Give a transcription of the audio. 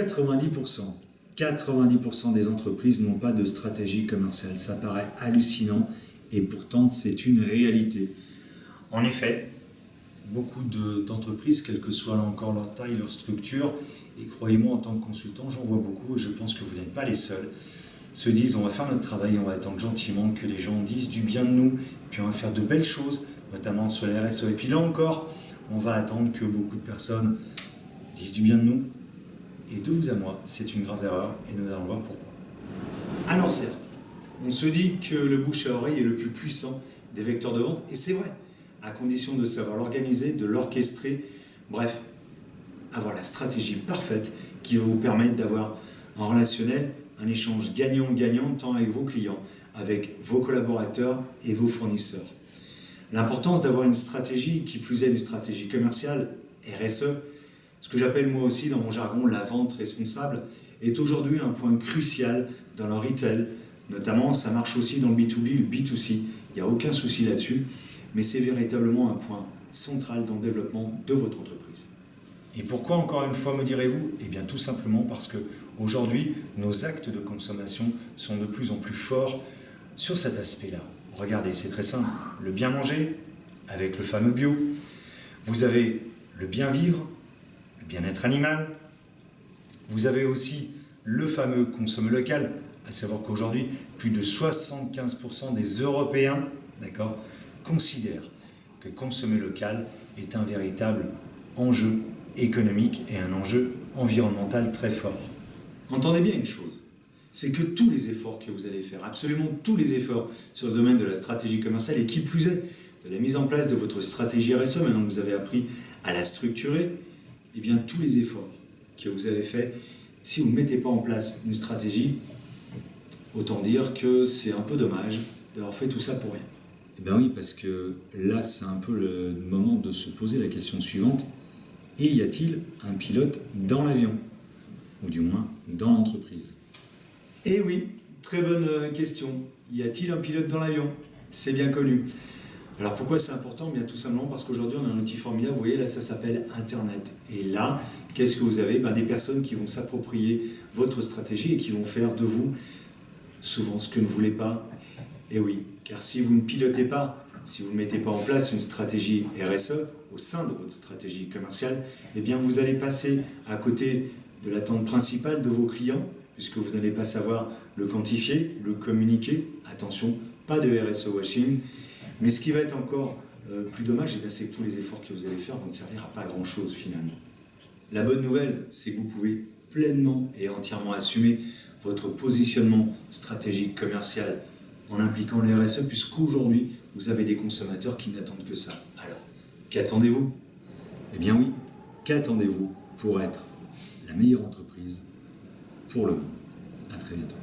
90%. 90% des entreprises n'ont pas de stratégie commerciale. Ça paraît hallucinant et pourtant c'est une réalité. En effet, beaucoup d'entreprises, quelle que soit là encore leur taille, leur structure, et croyez-moi en tant que consultant, j'en vois beaucoup et je pense que vous n'êtes pas les seuls, se disent on va faire notre travail, on va attendre gentiment que les gens disent du bien de nous, et puis on va faire de belles choses, notamment sur la RSE. Et puis là encore, on va attendre que beaucoup de personnes disent du bien de nous. Et de vous à moi, c'est une grave erreur et nous allons voir pourquoi. Alors certes, on se dit que le bouche à oreille est le plus puissant des vecteurs de vente, et c'est vrai, à condition de savoir l'organiser, de l'orchestrer, bref, avoir la stratégie parfaite qui va vous permettre d'avoir en relationnel un échange gagnant-gagnant tant avec vos clients, avec vos collaborateurs et vos fournisseurs. L'importance d'avoir une stratégie, qui plus est une stratégie commerciale, RSE, ce que j'appelle moi aussi dans mon jargon la vente responsable, est aujourd'hui un point crucial dans le retail. Notamment, ça marche aussi dans le B2B, le B2C, il n'y a aucun souci là-dessus, mais c'est véritablement un point central dans le développement de votre entreprise. Et pourquoi, encore une fois, me direz-vous? Eh bien tout simplement parce que aujourd'hui, nos actes de consommation sont de plus en plus forts sur cet aspect-là. Regardez, c'est très simple, le bien manger, avec le fameux bio, vous avez le bien vivre, le bien-être animal, vous avez aussi le fameux consommer local, à savoir qu'aujourd'hui, plus de 75% des Européens, d'accord, considèrent que consommer local est un véritable enjeu économique et un enjeu environnemental très fort. Entendez bien une chose, c'est que tous les efforts que vous allez faire, absolument tous les efforts sur le domaine de la stratégie commerciale et qui plus est de la mise en place de votre stratégie RSE, maintenant que vous avez appris à la structurer, eh bien tous les efforts que vous avez faits, si vous ne mettez pas en place une stratégie, autant dire que c'est un peu dommage d'avoir fait tout ça pour rien. Eh bien oui, parce que là, c'est un peu le moment de se poser la question suivante. Y a-t-il un pilote dans l'avion? Ou du moins, dans l'entreprise? Eh oui, très bonne question. Y a-t-il un pilote dans l'avion? C'est bien connu. Alors pourquoi c'est important? Bien tout simplement parce qu'aujourd'hui, on a un outil formidable, vous voyez, là, ça s'appelle Internet. Et là, qu'est-ce que vous avez? Des personnes qui vont s'approprier votre stratégie et qui vont faire de vous souvent ce que vous ne voulez pas. Et oui, car si vous ne pilotez pas, si vous ne mettez pas en place une stratégie RSE au sein de votre stratégie commerciale, eh bien vous allez passer à côté de l'attente principale de vos clients, puisque vous n'allez pas savoir le quantifier, le communiquer. Attention, pas de RSE washing. Mais ce qui va être encore plus dommage, eh bien, c'est que tous les efforts que vous allez faire vont ne servir à pas grand-chose finalement. La bonne nouvelle, c'est que vous pouvez pleinement et entièrement assumer votre positionnement stratégique commercial en impliquant les RSE, puisqu'aujourd'hui, vous avez des consommateurs qui n'attendent que ça. Alors, qu'attendez-vous? Eh bien oui, qu'attendez-vous pour être la meilleure entreprise pour le monde? À très bientôt.